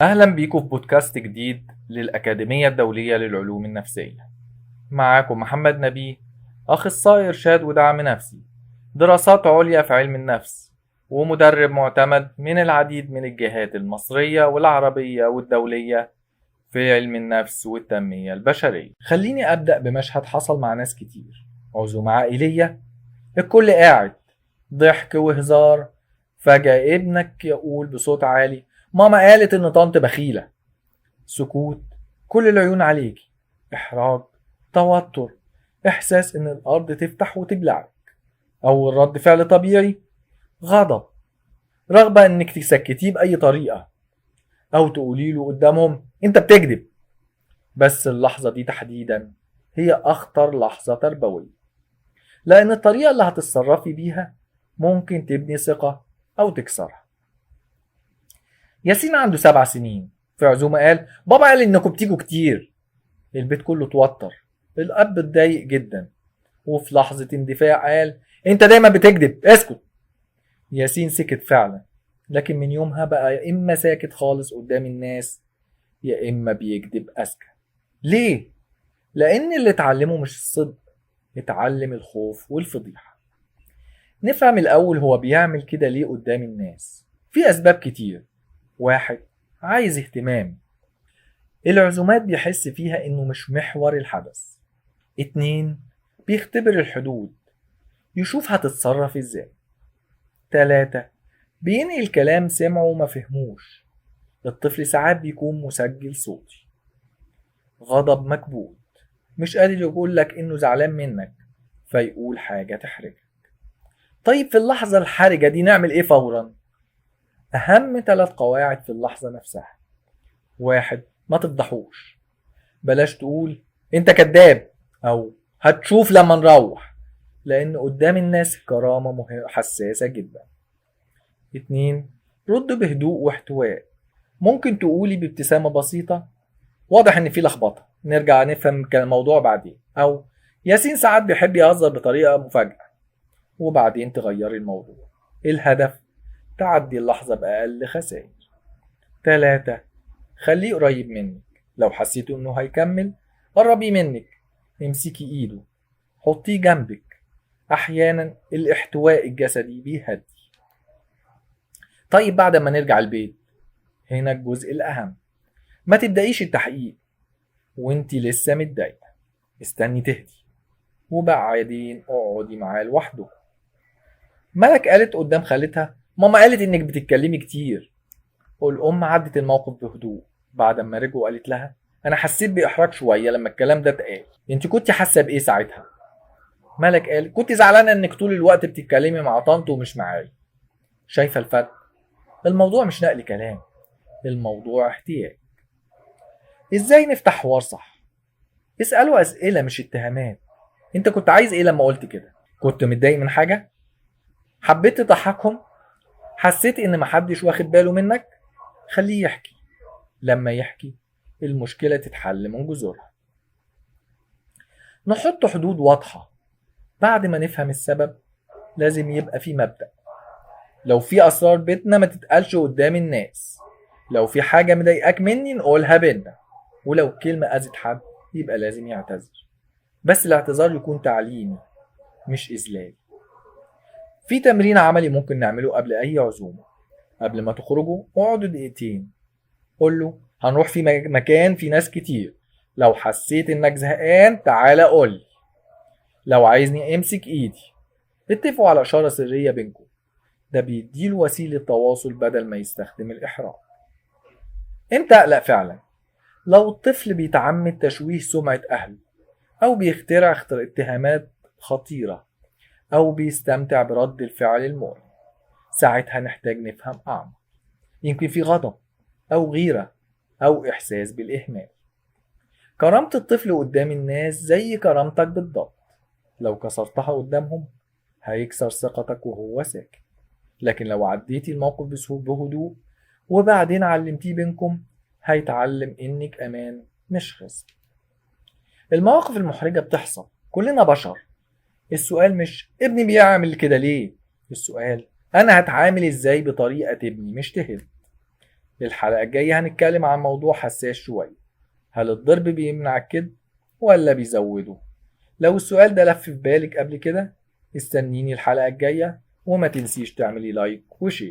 أهلا بيكم في بودكاست جديد للأكاديمية الدولية للعلوم النفسية. معاكم محمد نبيه، أخصائي إرشاد ودعم نفسي، دراسات عليا في علم النفس، ومدرب معتمد من العديد من الجهات المصرية والعربية والدولية في علم النفس والتنمية البشرية. خليني أبدأ بمشهد حصل مع ناس كتير. عزومة عائلية، الكل قاعد، ضحك وهزار. فجأة ابنك يقول بصوت عالي: ماما قالت إن طنط بخيلة. سكوت، كل العيون عليكي. إحراج، توتر، إحساس إن الأرض تفتح وتبلعك. أول رد فعل طبيعي: غضب، رغبة إنك تسكتيه بأي طريقة أو تقولي له قدامهم أنت بتكذب. بس اللحظة دي تحديدا هي أخطر لحظة تربوية، لأن الطريقة اللي هتتصرفي بيها ممكن تبني ثقة أو تكسرها. ياسين عنده 7 سنين، في عزومة قال: بابا قال إنكم بتيجوا كتير. البيت كله اتوتر، الأب اتضايق جدا، وفي لحظة اندفاع قال: أنت دايما بتكذب، اسكت. ياسين سكت فعلا، لكن من يومها بقى يا إما ساكت خالص قدام الناس يا إما بيكذب أذكى. ليه؟ لأن اللي اتعلمه مش الصدق، اتعلم الخوف والفضيحة. نفهم الأول هو بيعمل كده ليه قدام الناس. في أسباب كتير. واحد، عايز اهتمام، العزومات بيحس فيها إنه مش محور الحدث. اتنين، بيختبر الحدود، يشوف هتتصرف ازاي. تلاتة، بينقل كلام سمعه وما فهموش، الطفل ساعات بيكون مسجل صوتي. غضب مكبوت، مش قادر يقول لك إنه زعلان منك فيقول حاجة تحرجك. طيب في اللحظة الحرجة دي نعمل إيه فورا؟ أهم 3 قواعد في اللحظة نفسها. واحد، ما تفضحوش، بلاش تقول أنت كذاب أو هتشوف لما نروح، لأن قدام الناس الكرامة حساسة جدا. اتنين، رد بهدوء واحتواء، ممكن تقولي بابتسامة بسيطة: واضح إن في لخبطة، نرجع نفهم الموضوع بعدين. أو ياسين ساعات بيحب يهزر بطريقة مفاجئة، وبعدين تغيري الموضوع. الهدف تعدي اللحظة بأقل خسائر. تلاتة، خليه قريب منك، لو حسيتوا إنه هيكمل قربي منك، امسكي إيده، حطيه جنبك. أحيانا الاحتواء الجسدي بيهدي. طيب بعد ما نرجع البيت، هنا الجزء الأهم: ما تبدأيش التحقيق وانتي لسه متضايقة، استني تهدي وبعدين اقعدي معاه لوحده. ملك قالت قدام خالتها: ماما قالت انك بتتكلمي كتير. والأم عدت الموقف بهدوء، بعد ما رجعوا قالت لها: انا حسيت بإحراج شوية لما الكلام ده اتقال، انت كنت حاسة بإيه ساعتها؟ ملك قال: كنت زعلانة انك طول الوقت بتتكلمي مع طنط ومش معايا. شايفة الفرق؟ الموضوع مش نقل كلام، الموضوع احتياج. ازاي نفتح حوار صح؟ اسألوا أسئلة مش اتهامات. انت كنت عايز ايه لما قلت كده؟ كنت متضايق من حاجة؟ حبيت تضحكهم؟ حسيت ان محدش واخد باله منك؟ خليه يحكي. لما يحكي المشكلة تتحل من جذورها. نحط حدود واضحة. بعد ما نفهم السبب لازم يبقى في مبدأ: لو في أسرار بيتنا ما تتقالش قدام الناس، لو في حاجة مضايقاك مني نقولها بينا، ولو كلمة أذت حد يبقى لازم يعتذر، بس الاعتذار يكون تعليمي مش إذلال. في تمرين عملي ممكن نعمله قبل أي عزومة. قبل ما تخرجوا اقعدوا دقيقتين، قول له: هنروح في مكان فيه ناس كتير، لو حسيت انك زهقان تعالى قولي، لو عايزني امسك ايدي. اتفقوا على إشارة سرية بينكم، ده بيديله وسيلة تواصل بدل ما يستخدم الإحراج. امتى أقلق فعلا؟ لو الطفل بيتعمد تشويه سمعة أهله، أو بيخترع اتهامات خطيرة، أو بيستمتع برد الفعل المؤلم. ساعتها نحتاج نفهم أعمق، يمكن في غضب أو غيرة أو إحساس بالإهمال. كرامة الطفل قدام الناس زي كرامتك بالضبط، لو كسرتها قدامهم هيكسر ثقتك وهو ساكت، لكن لو عديتي الموقف بهدوء وبعدين علمتيه بينكم هيتعلم إنك أمان مش خصم. المواقف المحرجة بتحصل، كلنا بشر. السؤال مش ابني بيعمل كده ليه، السؤال أنا هتعامل إزاي بطريقة تبني مش تهد. الحلقة الجاية هنتكلم عن موضوع حساس شوية، هل الضرب بيمنع الكذب ولا بيزوده؟ لو السؤال ده لف في بالك قبل كده استنيني الحلقة الجاية، وما تنسيش تعملي لايك وشير.